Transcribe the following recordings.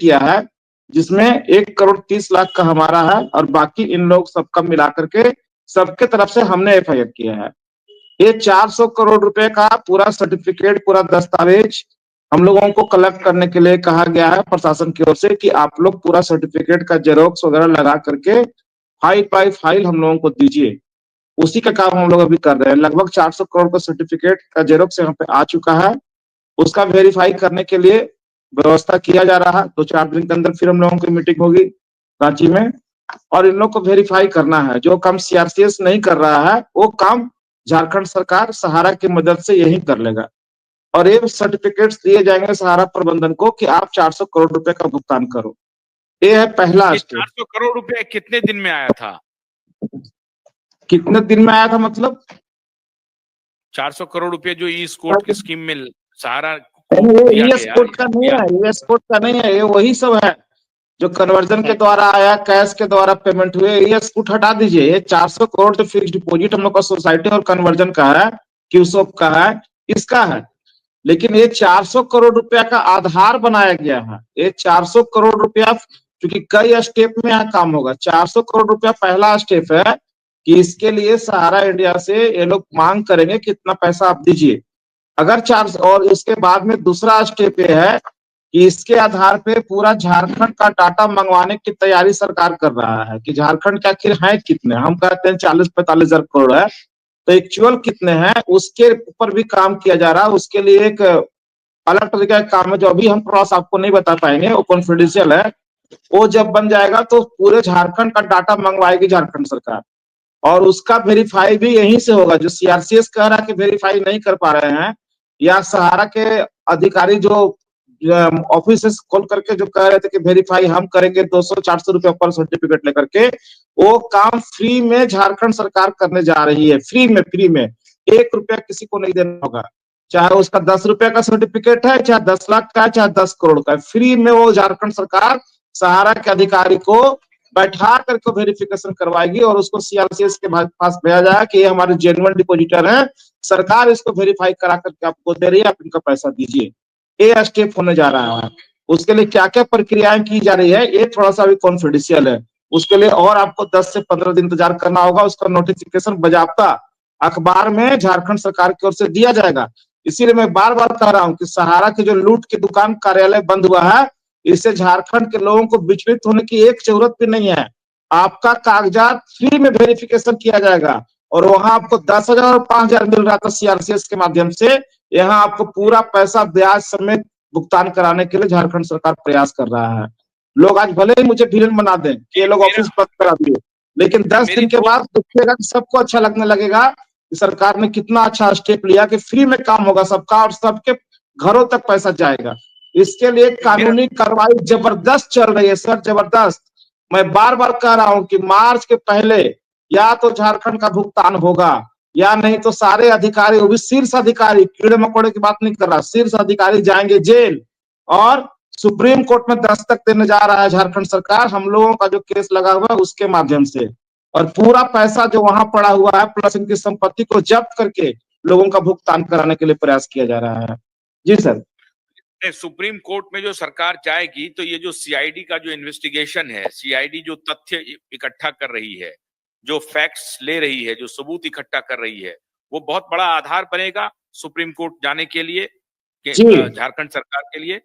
किया है, जिसमें 1,30,00,000 का हमारा है और बाकी इन लोग सबका मिला करके सबके तरफ से हमने एफआईआर किया है। ये 400 करोड़ रुपए का पूरा सर्टिफिकेट, पूरा दस्तावेज हम लोगों को कलेक्ट करने के लिए कहा गया है प्रशासन की ओर से कि आप लोग पूरा सर्टिफिकेट का जेरोक्स वगैरह लगा करके फाइल बाई फाइल हम लोगों को दीजिए। उसी का काम हम लोग अभी कर रहे हैं। लगभग 400 करोड़ का सर्टिफिकेट का जेरोक्स यहाँ पे आ चुका है। उसका वेरीफाई करने के लिए व्यवस्था किया जा रहा है। 2-4 दिन के अंदर फिर हम लोगों की मीटिंग होगी रांची में, और इन लोग को वेरीफाई करना है। जो काम सीआरसीएस नहीं कर रहा है वो काम झारखंड सरकार सहारा की मदद से यही कर लेगा, और ये सर्टिफिकेट्स दिए जाएंगे सहारा प्रबंधन को कि आप 400 करोड़ रुपए का भुगतान करो। ये है पहला ये स्टेप। 400 करोड़ रुपए कितने दिन में आया था? कितने दिन में आया था मतलब? 400 करोड़ रुपए जो ई स्कोर्ट की स्कीम में सहारा को दिया ये गया, स्पोर्ट का नहीं है, ये स्पोर्ट का नहीं है, ये वही सब है जो कन्वर्जन के द्वारा आया, कैश के द्वारा पेमेंट हुए। ये स्कूट हटा दीजिए। ये 400 करोड़ जो फिक्स डिपॉजिट हम लोग का सोसाइटी और कन्वर्जन का है, क्यूसोप का है, इसका है। लेकिन ये 400 करोड़ रुपया का आधार बनाया गया है। ये 400 करोड़ रुपया, क्योंकि कई स्टेप में यहाँ काम होगा। 400 करोड़ रुपया पहला स्टेप है कि इसके लिए सहारा इंडिया से ये लोग मांग करेंगे कि इतना पैसा आप दीजिए। अगर चार, और इसके बाद में दूसरा स्टेप ये है कि इसके आधार पे पूरा झारखंड का डाटा मंगवाने की तैयारी सरकार कर रहा है कि झारखंड के आखिर है कितने। हम कहते हैं 40-45 हजार करोड़ है, तो एक्चुअल कितने हैं उसके ऊपर भी काम किया जा रहा है। उसके लिए एक अलग तरीका का काम है जो अभी हम प्रोसेस आपको नहीं बता पाएंगे, वो कॉन्फिडेंशियल है। वो जब बन जाएगा तो पूरे झारखंड का डाटा मंगवाएगी झारखंड सरकार, और उसका वेरीफाई भी यहीं से होगा। जो सीआरसीएस कह रहा है कि वेरीफाई नहीं कर पा रहे हैं, या सहारा के अधिकारी जो ऑफिस खोल करके जो कह रहे थे कि वेरीफाई हम करेंगे 200-400 रुपए पर सर्टिफिकेट लेकर के, वो काम फ्री में झारखंड सरकार करने जा रही है। फ्री में 1 रुपया किसी को नहीं देना होगा। चाहे उसका 10 रुपए का सर्टिफिकेट है, चाहे 10 लाख का है, चाहे 10 करोड़ का है, फ्री में वो झारखंड सरकार सहारा के अधिकारी को बैठा करके वेरिफिकेशन करवाएगी और उसको सीआरसीएस के पास भेजा जाएगा कि ये हमारे जेन्युइन डिपॉजिटर हैं, सरकार इसको वेरीफाई करा करके आपको दे रही है, आप इनका पैसा दीजिए। ये स्टेप होने जा रहा है। उसके लिए क्या क्या प्रक्रियाएं की जा रही है ये थोड़ा सा भी कॉन्फिडेंशियल है। उसके लिए और आपको 10 से 15 दिन इंतजार करना होगा। उसका नोटिफिकेशन बाजाबता अखबार में झारखंड सरकार की ओर से दिया जाएगा। इसीलिए मैं बार बार कह रहा हूं कि सहारा की जो लूट की दुकान कार्यालय बंद हुआ है, इससे झारखंड के लोगों को विचलित होने की एक जरूरत भी नहीं है। आपका कागजात फ्री में वेरिफिकेशन किया जाएगा और वहां आपको 10,000 और 5,000 मिल रहा था सीआरसीएस के माध्यम से, यहाँ आपको पूरा पैसा ब्याज समेत भुगतान कराने के लिए झारखंड सरकार प्रयास कर रहा है। लोग आज भले ही मुझे विलेन बना दें कि ये लोग ऑफिस बंद करा दिए, लेकिन 10 दिन के बाद देखिएगा कि सबको अच्छा लगने लगेगा कि सरकार ने कितना अच्छा स्टेप लिया कि फ्री में काम होगा सबका और सबके घरों तक पैसा जाएगा। इसके लिए कानूनी कार्रवाई जबरदस्त चल रही है सर, जबरदस्त। मैं बार बार कह रहा हूं कि मार्च के पहले या तो झारखंड का भुगतान होगा, या नहीं तो सारे अधिकारी, वो भी शीर्ष अधिकारी, कीड़े मकोड़े की बात नहीं कर रहा, शीर्ष अधिकारी जाएंगे जेल, और सुप्रीम कोर्ट में दस्तक देने जा रहा है झारखंड सरकार हम लोगों का जो केस लगा हुआ है उसके माध्यम से। और पूरा पैसा जो वहां पड़ा हुआ है प्लस इनकी संपत्ति को जब्त करके लोगों का भुगतान कराने के लिए प्रयास किया जा रहा है। जी सर। सुप्रीम कोर्ट में जो सरकार जाएगी तो ये जो सीआईडी का जो इन्वेस्टिगेशन है, सीआईडी जो तथ्य इकट्ठा कर रही है, जो फैक्ट्स ले रही है, जो सबूत इकट्ठा कर रही है, वो बहुत बड़ा आधार बनेगा सुप्रीम कोर्ट जाने के लिए झारखंड सरकार के लिए।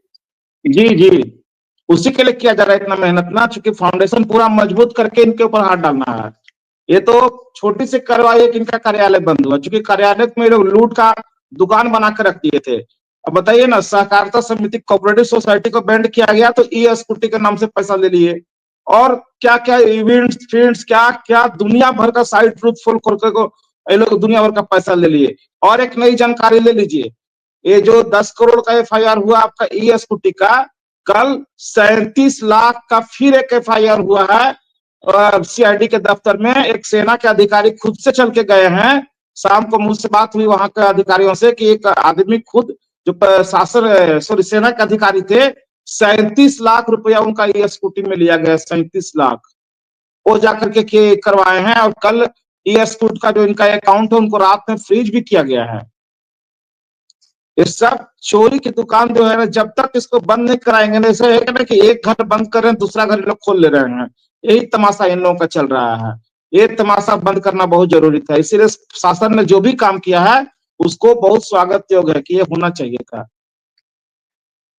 जी जी, उसी के लिए किया जा रहा है इतना मेहनत ना, चूंकि फाउंडेशन पूरा मजबूत करके इनके ऊपर हाथ डालना है। ये तो छोटी सी कार्रवाई है कि इनका कार्यालय बंद हुआ, चूंकि कार्यालय में लोग लूट का दुकान बना कर रख दिए थे। अब बताइए ना, सहकारिता समिति कोऑपरेटिव सोसाइटी को बैंड किया गया तो ई स्कूटी के नाम से पैसा ले लिए, और क्या क्या इवेंट्स फील्ड्स, क्या क्या दुनिया भर का साइट ट्रूथफुल करके को ये लोग दुनिया भर का पैसा ले लिए। और एक नई जानकारी ले लीजिए, ये जो 10 करोड़ का एफआईआर हुआ आपका ई स्कूटी का, कल 37 लाख का फिर एक एफआईआर हुआ है सीआईडी के दफ्तर में। एक सेना के अधिकारी खुद से चल के गए हैं, शाम को मुझसे बात हुई वहां के अधिकारियों से कि एक आदमी खुद जो शासन सॉरी सेना के अधिकारी थे, 37 लाख रुपया उनका ये स्कूटी में लिया गया, 37 लाख वो जाकर के करवाए हैं। और कल ये स्कूटी का जो इनका अकाउंट है उनको रात में फ्रीज भी किया गया है। ये सब चोरी की दुकान जो है ना, जब तक इसको बंद नहीं कराएंगे ना, ऐसा है ना कि एक घर बंद कर रहे हैं, दूसरा घर ये लोग खोल ले रहे हैं। यही तमाशा इन लोगों का चल रहा है। ये तमाशा बंद करना बहुत जरूरी था, इसीलिए शासन ने जो भी काम किया है उसको बहुत स्वागत योग्य है कि ये होना चाहिए था।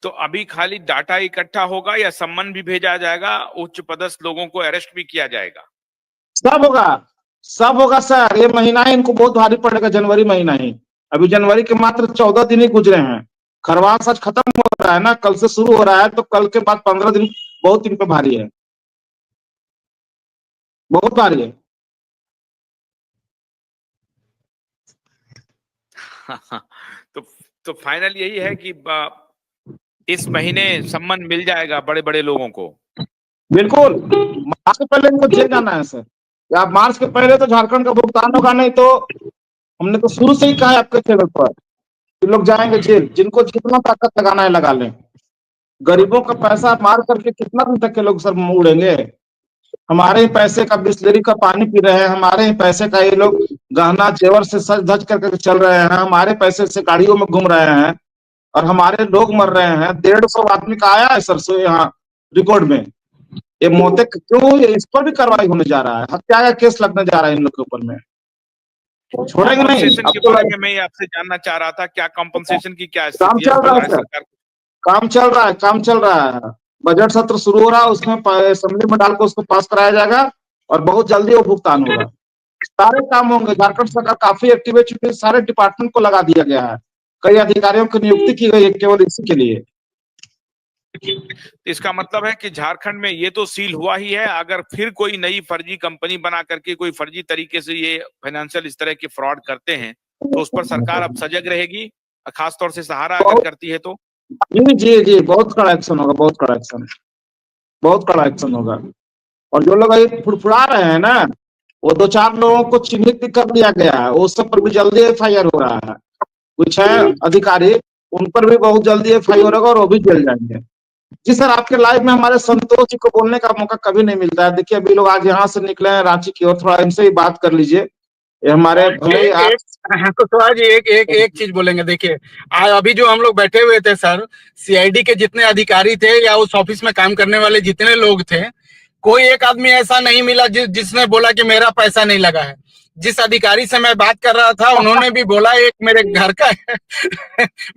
तो अभी खाली डाटा इकट्ठा होगा या सम्मन भी भेजा जाएगा, उच्च पदस्थ लोगों को अरेस्ट भी किया जाएगा? सब होगा, सब होगा सर। ये महीना ही इनको बहुत भारी पड़ेगा, जनवरी महीना ही। अभी जनवरी के मात्र 14 दिन ही गुजरे हैं। खरवास आज खत्म हो रहा है ना, कल से शुरू हो रहा है, तो कल के बाद 15 दिन बहुत इन पे भारी है, बहुत भारी है। तो फाइनल यही है कि इस महीने सम्मन मिल जाएगा बड़े बड़े लोगों को। बिल्कुल, मार्च से पहले इनको जेल जाना है सर, या मार्च के पहले तो झारखंड का भुगतान होगा, नहीं तो हमने तो शुरू से ही कहा है आपके चैनल पर कि लोग जाएंगे जेल। जिनको जितना ताकत लगाना है लगा लें। गरीबों का पैसा मार करके कितना दिन तक के लोग सर उड़ेंगे। हमारे ही पैसे का बिस्लरी का पानी पी रहे हैं, हमारे ही पैसे का ये लोग गहना जेवर से सज धज करके चल रहे हैं, हमारे पैसे से गाड़ियों में घूम रहे हैं, और हमारे लोग मर रहे हैं। 150 आदमी का आया है सरसों यहाँ रिकॉर्ड में। ये मौतें क्यों, इस पर भी कार्रवाई होने जा रहा है, हत्या का केस लगने जा रहा है इन लोग के ऊपर में। छोड़ेंगे नहीं कॉम्पनसेशन अब के तो। बारे में मैं आपसे जानना चाह रहा था, क्या कॉम्पनसेशन की क्या काम स्थिति है? चल रहा है भारत सर, सरकार काम चल रहा है, काम चल रहा है। बजट सत्र शुरू हो रहा है, उसमें असेंबली में डाल के उसको पास कराया जाएगा और बहुत जल्दी वो भुगतान होगा। सारे काम होंगे। झारखंड सरकार काफी एक्टिव है, चूंकि सारे डिपार्टमेंट को लगा दिया गया है, कई अधिकारियों की नियुक्ति की गई है केवल इसी के लिए। इसका मतलब है कि झारखंड में ये तो सील हुआ ही है, अगर फिर कोई नई फर्जी कंपनी बना करके कोई फर्जी तरीके से ये फाइनेंशियल इस तरह के फ्रॉड करते हैं तो उस पर सरकार अब सजग रहेगी, खासतौर से सहारा अगर करती है तो। जी जी जी, बहुत कड़ा एक्शन होगा, बहुत कड़ा एक्शन, बहुत कड़ा एक्शन होगा। और जो लोग अभी फुड़फुड़ा रहे हैं ना, वो 2-4 लोगों को चिन्हित भी कर लिया गया है, उस सब पर भी जल्दी एफआईआर हो रहा है। कुछ है अधिकारी, उन पर भी बहुत जल्दी एफआईआर होगा और वो भी जेल जाएंगे। जी सर, आपके लाइव में हमारे संतोष जी को बोलने का मौका कभी नहीं मिलता है। देखिए अभी लोग आज यहाँ से निकले हैं रांची की ओर, थोड़ा इनसे ही बात कर लीजिए। ये हमारे भले ही आप कुशवाहा जी एक चीज बोलेंगे। देखिए अभी जो हम लोग बैठे हुए थे सर, सीआईडी के जितने अधिकारी थे या उस ऑफिस में काम करने वाले जितने लोग थे, कोई एक आदमी ऐसा नहीं मिला जिसने बोला कि मेरा पैसा नहीं लगा है। जिस अधिकारी से मैं बात कर रहा था उन्होंने भी बोला एक मेरे घर का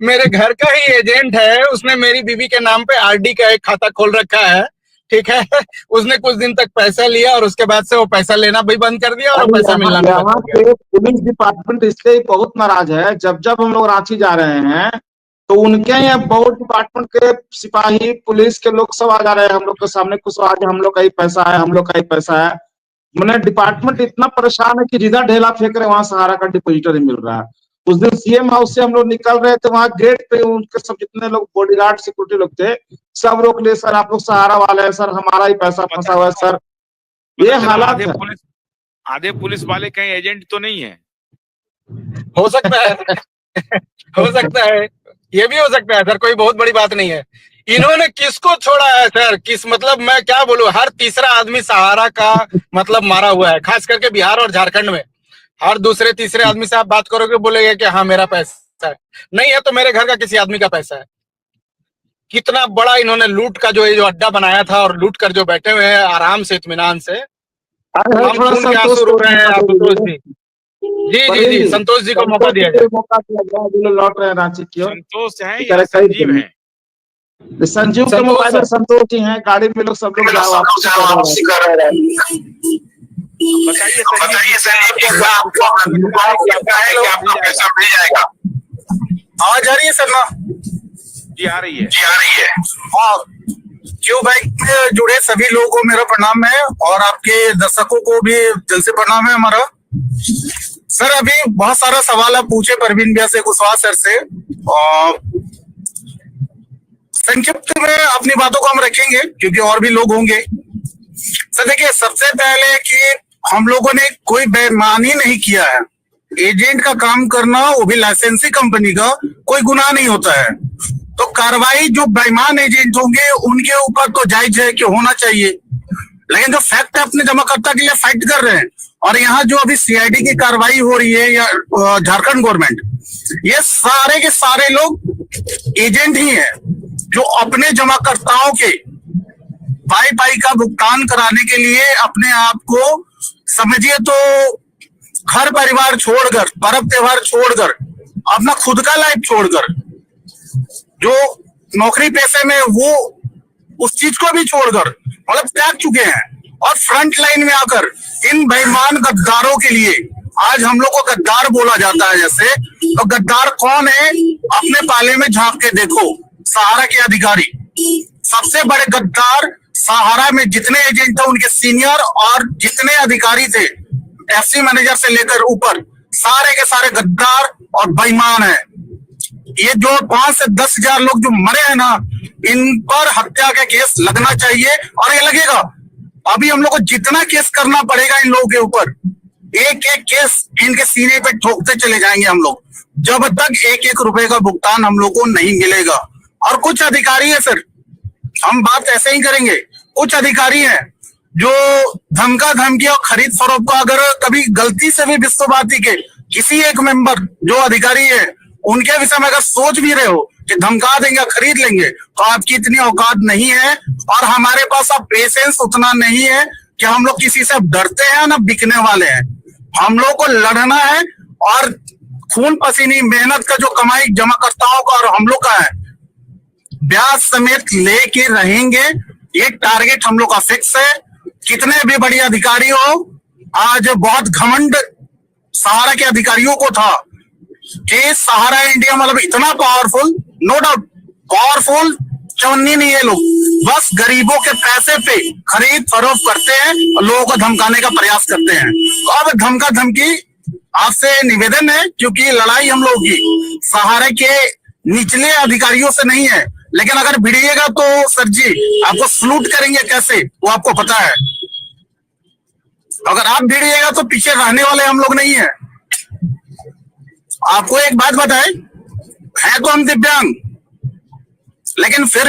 मेरे घर का ही एजेंट है, उसने मेरी बीवी के नाम पे आरडी का एक खाता खोल रखा है, ठीक है। उसने कुछ दिन तक पैसा लिया और उसके बाद से वो पैसा लेना भी बंद कर दिया और पैसा मिलना भी बंद कर दिया। पुलिस डिपार्टमेंट इससे बहुत नाराज है। जब जब हम लोग रांची जा रहे हैं तो उनके यहाँ बहुत डिपार्टमेंट के सिपाही पुलिस के लोग सब आ जा रहे हैं हम लोग के सामने, कुछ आज हम लोग का ही पैसा है, हम लोग का ही पैसा है। मैंने डिपार्टमेंट इतना परेशान है कि जिधर ढेला फेंक रहे वहां सहारा का डिपोजिटर ही मिल रहा है। उस दिन सीएम हाउस से हम लोग निकल रहे थे, वहां गेट पे उनके सब जितने लोग बॉडीगार्ड सिक्योरिटी लोग थे सब रोक लिए, सर आप लोग सहारा वाले हैं सर, हमारा ही पैसा फंसा हुआ है सर। ये हालात है। आधे पुलिस वाले कहीं एजेंट तो नहीं है? हो सकता है हो सकता है, ये भी हो सकता है सर, कोई बहुत बड़ी बात नहीं है। इन्होंने किसको छोड़ा है सर, किस मतलब मैं क्या बोलूं, हर तीसरा आदमी सहारा का मतलब मारा हुआ है, खास करके बिहार और झारखंड में। हर दूसरे तीसरे आदमी से आप बात करोगे बोलेगा कि हाँ मेरा पैसा है, नहीं है तो मेरे घर का किसी आदमी का पैसा है। कितना बड़ा इन्होंने लूट का जो अड्डा बनाया था और लूट कर जो बैठे हुए हैं आराम से इत्मीनान से। हम खून के आंसू रो रहे हैं संतोष जी। जी जी जी, संतोष जी को मौका दिया जाए। लौट रहे हैं रांची की ओर। संतोष हैं या संजीव हैं? संजीव के मोबाइल में संतोष जी हैं, गाड़ी में लोग सब लोग वापसी कर रहे हैं। बताइए संजीव जी, आपको लगता है कि आपका पैसा मिल जाएगा? आवाज आ रही है सर ना? जी आ रही है, जी आ रही है। हाँ, क्यों भाई में जुड़े सभी लोगों को मेरा प्रणाम है और आपके दर्शकों को भी दिल से प्रणाम है हमारा। सर अभी बहुत सारा सवाल आप पूछे परवीन व्यास से, कुशवाहा सर से, और संक्षिप्त में अपनी बातों को हम रखेंगे क्योंकि और भी लोग होंगे। सर देखिए, सबसे पहले कि हम लोगों ने कोई बेईमानी नहीं किया है। एजेंट का काम करना, वो भी लाइसेंसी कंपनी का, कोई गुनाह नहीं होता है। तो कार्रवाई जो बेईमान एजेंट होंगे उनके ऊपर तो जायज है कि होना चाहिए, लेकिन जो फैक्ट है अपने जमाकर्ता के लिए फाइट कर रहे हैं। और यहाँ जो अभी सीआईडी की कार्रवाई हो रही है या झारखंड गवर्नमेंट, ये सारे के सारे लोग एजेंट ही हैं जो अपने जमाकर्ताओं के पाई का भुगतान कराने के लिए अपने आप को समझिए तो घर परिवार छोड़कर, पर्व त्योहार छोड़कर, अपना खुद का लाइफ छोड़कर, जो नौकरी पैसे में वो उस चीज को भी छोड़कर मतलब त्याग चुके हैं और फ्रंट लाइन में आकर इन बेईमान गद्दारों के लिए आज हम लोग को गद्दार बोला जाता है। जैसे तो गद्दार कौन है, अपने पाले में झांक के देखो। सहारा के अधिकारी सबसे बड़े गद्दार, सहारा में जितने एजेंट थे उनके सीनियर और जितने अधिकारी थे एफसी मैनेजर से लेकर ऊपर, सारे के सारे गद्दार और बेईमान है। ये जो 5 से 10 हजार लोग जो मरे हैं ना, इन पर हत्या का केस लगना चाहिए और ये लगेगा। अभी हम लोग को जितना केस करना पड़ेगा इन लोगों के ऊपर, एक एक केस इनके सीने पे ठोकते चले जाएंगे हम लोग, जब तक एक एक रुपए का भुगतान हम लोग को नहीं मिलेगा। और कुछ अधिकारी है सर, हम बात ऐसे ही करेंगे, कुछ अधिकारी हैं जो धमका धमकी और खरीद फरोख्त को अगर कभी गलती से भी विश्व भारती के किसी एक मेंबर जो अधिकारी है उनके विषय में अगर सोच भी रहे हो कि धमका देंगे खरीद लेंगे, तो आपकी इतनी औकात नहीं है और हमारे पास अब पेशेंस उतना नहीं है कि हम लोग किसी से डरते हैं ना बिकने वाले हैं। हम लोग को लड़ना है और खून पसीनी मेहनत का जो कमाई जमाकर्ताओं का और हम लोग का है, ब्याज समेत लेके रहेंगे। ये टारगेट हम लोग का फिक्स है। कितने भी बड़ी अधिकारी हो, आज बहुत घमंड सहारा के अधिकारियों को था कि सहारा इंडिया मतलब इतना पावरफुल, नो डाउट पावरफुल चवन्नी नहीं है लोग, बस गरीबों के पैसे पे खरीद फरोख्त करते हैं और लोगों को धमकाने का प्रयास करते हैं। तो अब धमका धमकी आपसे निवेदन है, क्योंकि लड़ाई हम लोगों की सहारा के निचले अधिकारियों से नहीं है, लेकिन अगर भिड़िएगा तो सर जी आपको सलूट करेंगे कैसे वो आपको पता है। अगर आप भिड़िएगा तो पीछे रहने वाले हम लोग नहीं है। आपको एक बात बताए, है तो हम दिव्यांग, लेकिन फिर भी